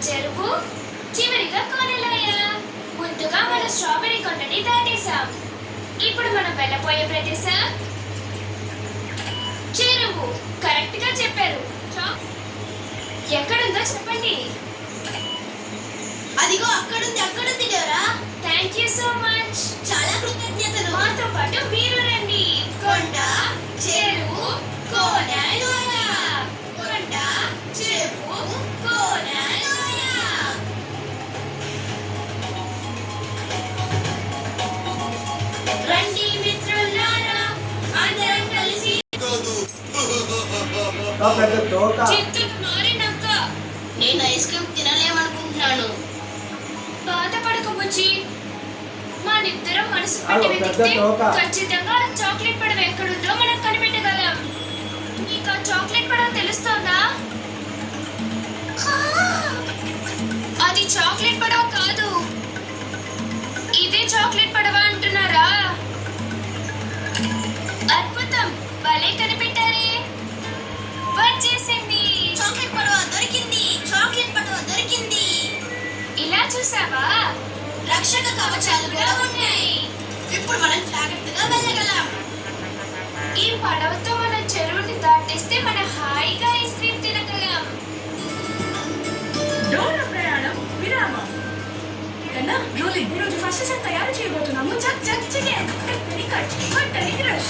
చెరువు, చివరిగా కోనలోయ. ముందుగా మనం స్ట్రాబెర్రీ కొండని దాటేశాం. ఇప్పుడు మనం వెళ్ళబోయే ప్రదేశం చెరువు. కరెక్ట్ గా చెప్పారు. ఎక్కడుందో చెప్పండి. అదిగో అక్కడుంది Dora. Thank you so much. చాలా కృతజ్ఞతలు. మాతో పాటు మీరు రండి. కొండ, చెరువు, కోన, లోయ. కొండ, చెరువు, కోన, లోయ. రండి మిత్రులారా, అందరం కలిసి చిత్తుకు మారినాక నేను ఐస్ క్రీమ్ తినలేమనుకుంటున్నాను. బాధపడకు బుజ్జి. మనిద్దరం మనసు పెట్టి వెతికితే ఖచ్చితంగా చాక్లెట్ పడవ ఎక్కడుందో మనం కనిపెట్టగలం. నీకు ఆ చాక్లెట్ పడవ తెలుస్తోందా? అది చాక్లెట్ పడవ కాదు. ఇదే చాక్లెట్ పడవ అంటున్నారా? అద్భుతం, భలే కనిపెట్టారే. వచ్చేసింది. చాక్లెట్ పడవ దొరికింది. చాక్లెట్ పడవ దొరికింది. ఇలా చూసావా? రక్షక కవచాలు కూడా ఉన్నాయి. ఇప్పుడు మనం జాగ్రత్తగా వెళ్ళగలం. ఈ పడవతో మనం చెరువుని దాటేస్తే మన హాయిగా ఐస్ క్రీమ్ తినగలం. డోరా ప్రయాణం విరామం. కన్నా రోలింగ్. ఈరోజు ఫస్ట్ సెట్ తయారు చేయబోతున్నాము. చక్ చక్ చికెన్. కట్టని కట్. కట్టని క్రష్.